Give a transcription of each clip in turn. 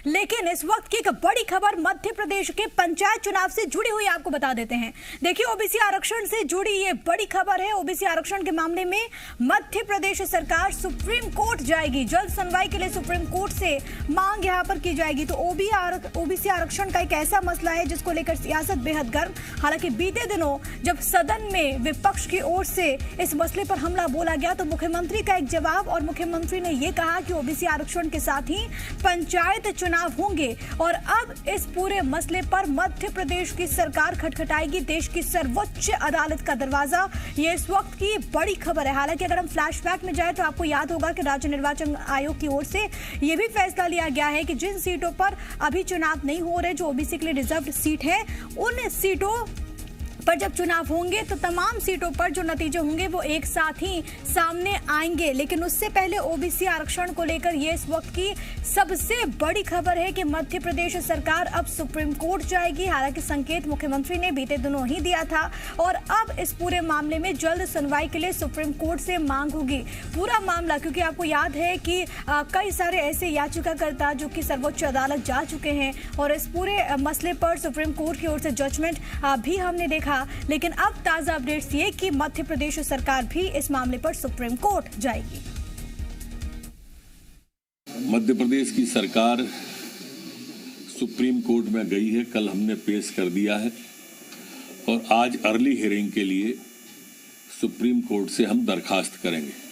लेकिन इस वक्त की एक बड़ी खबर मध्य प्रदेश के पंचायत चुनाव से जुड़ी हुई आपको बता देते हैं। देखिए, ओबीसी आरक्षण से जुड़ी ये बड़ी खबर है। ओबीसी आरक्षण के मामले में मध्य प्रदेश सरकार सुप्रीम कोर्ट जाएगी। जल्द सुनवाई के लिए सुप्रीम कोर्ट से मांग यहां पर की जाएगी। तो ओबीसी आरक्षण का एक ऐसा मसला है जिसको लेकर सियासत बेहद गर्म। हालांकि बीते दिनों जब सदन में विपक्ष की ओर से इस मसले पर हमला बोला गया तो मुख्यमंत्री का एक जवाब, और मुख्यमंत्री ने यह कहा कि ओबीसी आरक्षण के साथ ही पंचायत चुनाव होंगे। और अब इस पूरे मसले पर मध्य प्रदेश की सरकार खटखटाएगी देश की सर्वोच्च अदालत का दरवाजा। ये इस वक्त की बड़ी खबर है। हालांकि अगर हम फ्लैशबैक में जाए तो आपको याद होगा कि राज्य निर्वाचन आयोग की ओर से यह भी फैसला लिया गया है कि जिन सीटों पर अभी चुनाव नहीं हो रहे, जो ओबीसी के लिए रिजर्व्ड सीट है, उन सीटों पर जब चुनाव होंगे तो तमाम सीटों पर जो नतीजे होंगे वो एक साथ ही सामने आएंगे। लेकिन उससे पहले ओबीसी आरक्षण को लेकर ये इस वक्त की सबसे बड़ी खबर है कि मध्य प्रदेश सरकार अब सुप्रीम कोर्ट जाएगी। हालांकि संकेत मुख्यमंत्री ने बीते दिनों ही दिया था और अब इस पूरे मामले में जल्द सुनवाई के लिए सुप्रीम कोर्ट से मांग होगी। पूरा मामला, क्योंकि आपको याद है कि कई सारे ऐसे याचिकाकर्ता जो कि सर्वोच्च अदालत जा चुके हैं और इस पूरे मसले पर सुप्रीम कोर्ट की ओर से जजमेंट भी हमने देखा। लेकिन अब ताजा अपडेट्स ये कि मध्य प्रदेश सरकार भी इस मामले पर सुप्रीम कोर्ट जाएगी। मध्य प्रदेश की सरकार सुप्रीम कोर्ट में गई है। कल हमने पेश कर दिया है और आज अर्ली हियरिंग के लिए सुप्रीम कोर्ट से हम दरखास्त करेंगे।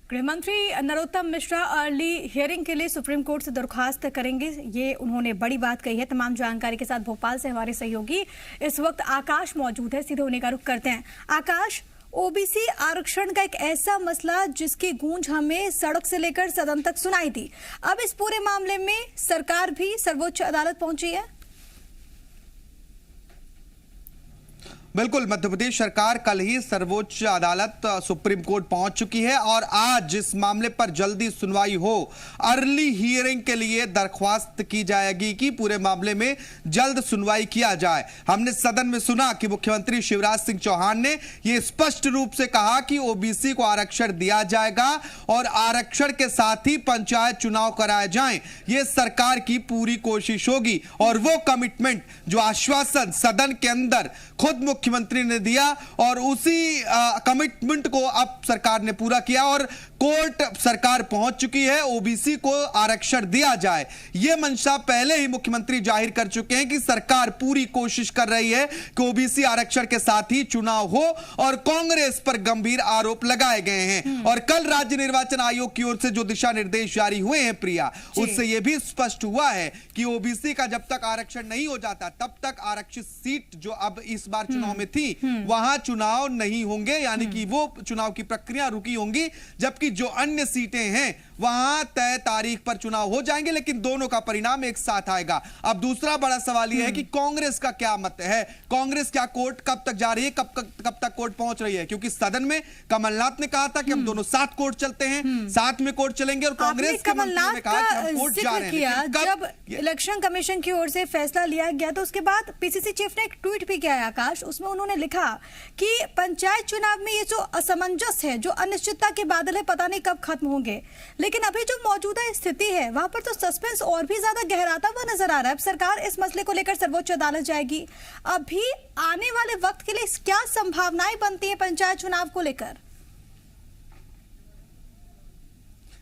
गृह मंत्री नरोत्तम मिश्रा अर्ली हियरिंग के लिए सुप्रीम कोर्ट से दरखास्त करेंगे, ये उन्होंने बड़ी बात कही है। तमाम जानकारी के साथ भोपाल से हमारे सहयोगी इस वक्त आकाश मौजूद है। सीधे उन्हीं का रुख करते हैं। आकाश, ओबीसी आरक्षण का एक ऐसा मसला जिसकी गूंज हमें सड़क से लेकर सदन तक सुनाई थी, अब इस पूरे मामले में सरकार भी सर्वोच्च अदालत पहुंची है। बिल्कुल, मध्य प्रदेश सरकार कल ही सर्वोच्च अदालत सुप्रीम कोर्ट पहुंच चुकी है और आज इस मामले पर जल्दी सुनवाई हो, अर्ली हियरिंग के लिए दरख्वास्त की जाएगी कि पूरे मामले में जल्द सुनवाई किया जाए। हमने सदन में सुना कि मुख्यमंत्री शिवराज सिंह चौहान ने यह स्पष्ट रूप से कहा कि ओबीसी को आरक्षण दिया जाएगा और आरक्षण के साथ ही पंचायत चुनाव कराए जाएं। यह सरकार की पूरी कोशिश होगी और वो कमिटमेंट, जो आश्वासन सदन के अंदर खुद मुख्यमंत्री ने दिया और उसी कमिटमेंट को अब सरकार ने पूरा किया और कोर्ट सरकार पहुंच चुकी है। ओबीसी को आरक्षण दिया जाए, यह मंशा पहले ही मुख्यमंत्री जाहिर कर चुके हैं कि सरकार पूरी कोशिश कर रही है कि ओबीसी आरक्षण के साथ ही चुनाव हो और कांग्रेस पर गंभीर आरोप लगाए गए हैं। और कल राज्य निर्वाचन आयोग की ओर से जो दिशा निर्देश जारी हुए हैं प्रिया, उससे यह भी स्पष्ट हुआ है कि ओबीसी का जब तक आरक्षण नहीं हो जाता तब तक आरक्षित सीट जो अब इस बार चुनाव में थी वहां चुनाव नहीं होंगे, यानी कि वो चुनाव की प्रक्रिया रुकी होंगी, जबकि जो अन्य सीटें हैं वहां तय तारीख पर चुनाव हो जाएंगे, लेकिन दोनों का परिणाम एक साथ आएगा। अब दूसरा बड़ा सवाल यह है कि कांग्रेस का क्या मत है। कांग्रेस क्या कोर्ट कब तक जा रही है, कब तक कोर्ट पहुंच रही है? क्योंकि सदन में कमलनाथ ने कहा था कि हम दोनों साथ कोर्ट चलते हैं, साथ में कोर्ट चलेंगे, और कांग्रेस के मंत्रियों ने कहा कि हम कोर्ट जा रहे हैं। जब इलेक्शन कमीशन की ओर से फैसला लिया गया तो उसके बाद पीसीसी चीफ ने एक ट्वीट भी किया है आकाश, उसमें उन्होंने लिखा कि पंचायत चुनाव में ये जो असमंजस है, जो अनिश्चितता के बादल है, पता नहीं कब खत्म होंगे। लेकिन अभी जो मौजूदा स्थिति है वहां पर तो सस्पेंस और भी ज्यादा गहराता हुआ नजर आ रहा है। अब सरकार इस मसले को लेकर सर्वोच्च अदालत जाएगी। अभी आने वाले वक्त के लिए क्या संभावनाएं बनती हैं पंचायत चुनाव को लेकर?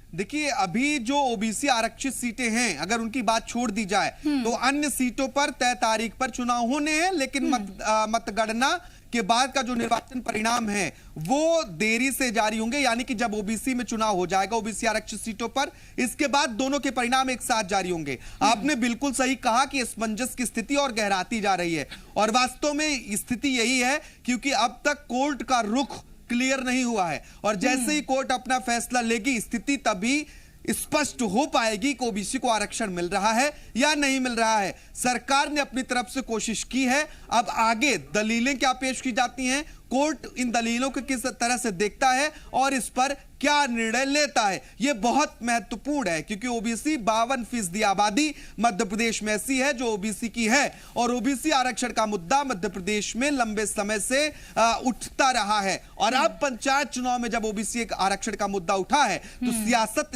देखिए, अभी जो ओबीसी आरक्षित सीटें हैं, अगर उनकी बात छोड़ दी जाए तो अन्य सीटों पर तय तारीख पर चुनाव होने हैं, लेकिन मतगणना के बाद का जो निर्वाचन परिणाम है वो देरी से जारी होंगे। यानी कि जब ओबीसी में चुनाव हो जाएगा ओबीसी आरक्षित सीटों पर, इसके बाद दोनों के परिणाम एक साथ जारी होंगे। आपने बिल्कुल सही कहा कि असमंजस की स्थिति और गहराती जा रही है और वास्तव में स्थिति यही है क्योंकि अब तक कोर्ट का रुख क्लियर नहीं हुआ है और जैसे ही कोर्ट अपना फैसला लेगी स्थिति तभी स्पष्ट हो पाएगी कि ओबीसी को आरक्षण मिल रहा है या नहीं मिल रहा है। सरकार ने अपनी तरफ से कोशिश की है, अब आगे दलीलें क्या पेश की जाती हैं, कोर्ट इन दलीलों को किस तरह से देखता है और इस पर क्या निर्णय लेता है। यह बहुत महत्वपूर्ण है क्योंकि ओबीसी 52% आबादी मध्य प्रदेश में ऐसी है जो ओबीसी की है और ओबीसी आरक्षण का मुद्दा मध्य प्रदेश में लंबे समय से उठता रहा है। और अब पंचायत चुनाव में जब ओबीसी आरक्षण का मुद्दा उठा है तो सियासत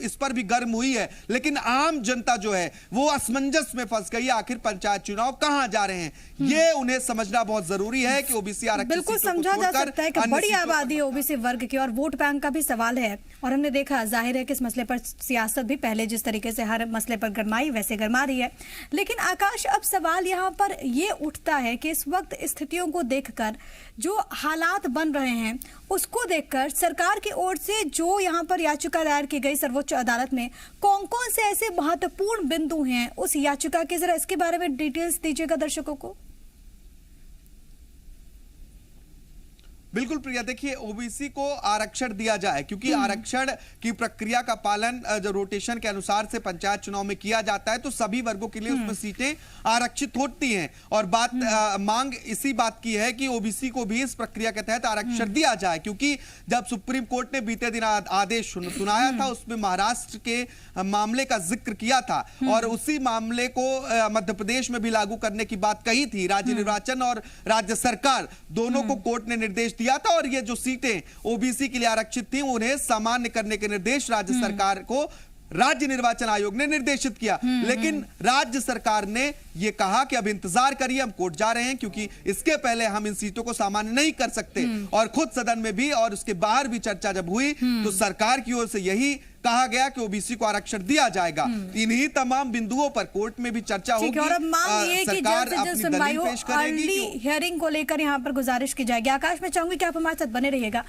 इस पर भी गर्म हुई है, लेकिन आम जनता जो है वो असमंजस में फंस गई है। आखिर पंचायत चुनाव कहां जा रहे हैं, ये उन्हें समझना बहुत जरूरी है कि ओबीसी आरक्षण बिल्कुल समझा जा सकता है कि बड़ी आबादी है ओबीसी वर्ग की और वोट बैंक का भी सवाल है। और हमने देखा, जाहिर है कि इस मसले पर सियासत भी पहले जिस तरीके से हर मसले पर गरमाई वैसे गरमा रही है। लेकिन आकाश, अब सवाल यहाँ पर ये उठता है कि इस वक्त स्थितियों को देखकर, जो हालात बन रहे हैं उसको देखकर सरकार की ओर से जो यहाँ पर याचिका दायर की गई सर्वोच्च अदालत में, कौन कौन से ऐसे महत्वपूर्ण बिंदु हैं उस याचिका के, जरा इसके बारे में डिटेल्स दीजिएगा दर्शकों को। बिल्कुल प्रिया, देखिए ओबीसी को आरक्षण दिया जाए क्योंकि आरक्षण की प्रक्रिया का पालन जो रोटेशन के अनुसार से पंचायत चुनाव में किया जाता है तो सभी वर्गों के लिए उसमें सीटें आरक्षित होती हैं। और मांग इसी बात की है कि ओबीसी को भी इस प्रक्रिया के तहत आरक्षण दिया जाए, क्योंकि जब सुप्रीम कोर्ट ने बीते दिन आदेश सुनाया था उसमें महाराष्ट्र के मामले का जिक्र किया था और उसी मामले को मध्य प्रदेश में भी लागू करने की बात कही थी। राज्य निर्वाचन और राज्य सरकार दोनों को कोर्ट ने निर्देश दिया था और ये जो सीटें ओबीसी के लिए आरक्षित थी उन्हें सामान्य करने के निर्देश राज्य सरकार को राज्य निर्वाचन आयोग ने निर्देशित किया। लेकिन राज्य सरकार ने यह कहा कि अब इंतजार करिए, हम कोर्ट जा रहे हैं क्योंकि इसके पहले हम इन सीटों को सामान्य नहीं कर सकते। और खुद सदन में भी और उसके बाहर भी चर्चा जब हुई तो सरकार की ओर से यही कहा गया कि ओबीसी को आरक्षण दिया जाएगा। इन्हीं तमाम बिंदुओं पर कोर्ट में भी चर्चा होगी और अब मांग ये कि जल्द से जल्द सुनवाई हो, अर्ली हियरिंग को लेकर यहाँ पर गुजारिश की जाएगी। आकाश, मैं चाहूंगी कि आप हमारे साथ बने रहिएगा।